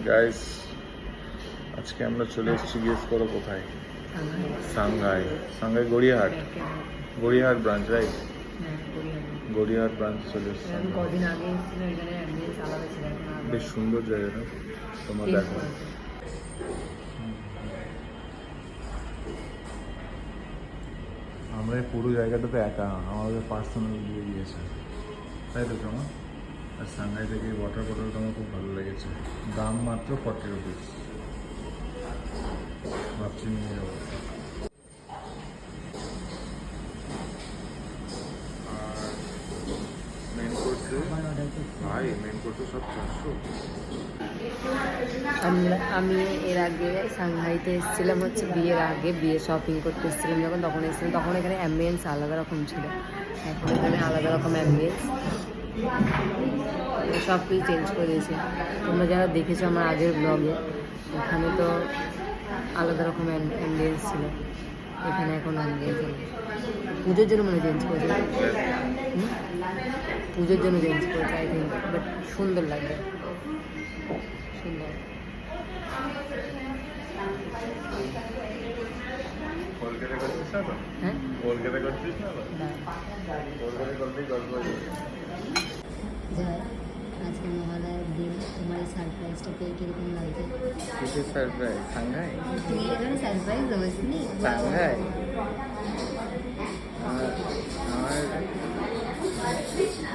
Guys আজকে আমরা চলে এসেছি, গেস করো কোথায়? Shanghai. Shanghai Gariahat, Gariahat branch, right? Gariahat branch চলে এসেছি। কদিন আগে এসেছিল, এখানে অ্যাম্বিয়েন্স আলাদা ছিল, এখন আলাদা। বেশ সুন্দর জায়গাটা, তোমরা Change দেখো। করেছে। আমরা এই পুরো জায়গাটাতে একা, আমাদের পার্সোনাল দিয়ে দিয়েছে, তাই তো তোমার? আর সাংহাই থেকে ওয়াটার বটলটা আমার খুব ভালো লেগেছে, দাম মাত্র 40 রুপিস। ভাবছি নিয়ে যাবো। আর মেন কোর্সে আমার অর্ডার করতে ভাই, মেন কোর্সে সব 400। আমি এর আগে সাংহাইতে এসেছিলাম হচ্ছে বিয়ের আগে, বিয়ে শপিং করতে এসেছিলাম যখন, তখন এসেছিলাম, তখন এখানে অ্যাম্বিয়েন্স আলাদা রকম ছিল, এখন এখানে আলাদা রকম অ্যাম্বিয়েন্স, সব কিছু চেঞ্জ করে দিয়েছে। তোমরা যারা দেখেছো আমার আগের ব্লগে, ওখানে তো আলাদা রকম অ্যাম্বিয়েন্স ছিল, এখানে এখন অ্যাম্বিয়েন্স পুজোর জন্য মনে চেঞ্জ করেছে, পুজোর জন্য চেঞ্জ করেছে আই থিঙ্ক, বাট সুন্দর লাগবে, সুন্দর। কলকাতা করছিস না তো? হ্যাঁ, কলকাতা করছিস না তো? না কলকাতা করতেই গল্প হয়ে যাবে। যাই, আজকে মহালয়ার দিন তোমার এই সারপ্রাইজটা পেয়ে কিরকম লাগছে? কিসের সারপ্রাইজ? সাংহাই? তুই এখানে সারপ্রাইজ দেবসনি? সাংহাই?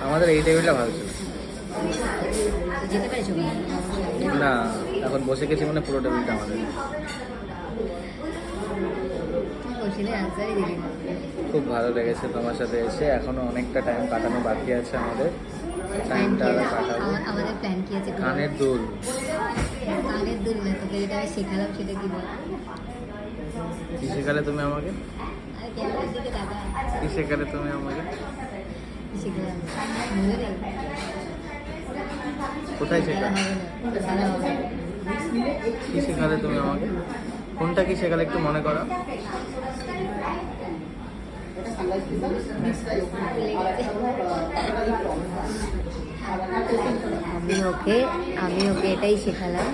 আমাদের এই টেবিলটা ভালো ছিল যেতে পেরেছো না, এখন বসে গেছি মানে পুরো টেবিলটা আমাদের। তুমি বসলে আনসারই দিলি না। খুব ভালো লেগেছে তোমার সাথে এসে, এখনো অনেকটা টাইম কাটানো বাকি আছে আমাদের, প্ল্যান টাইমটা কি আছে? কাটাবো। আমাদের প্ল্যান কি আছে? কানের দুল। কানের দুল না, তোকে যেটা আমি শেখালাম সেটা কি বল? কি শেখালে তুমি আমাকে? আরে ক্যামেরার দিকে তাকা। কি শেখালে তুমি আমাকে? কি শিখলাম মনে নেই? কোথায় খেলা শেখালে? হবে না, খেলা হবে না। কি শেখালে তুমি আমাকে? কোনটা কি শেখালে একটু মনে করো। আমি ওকে এটাই শেখালাম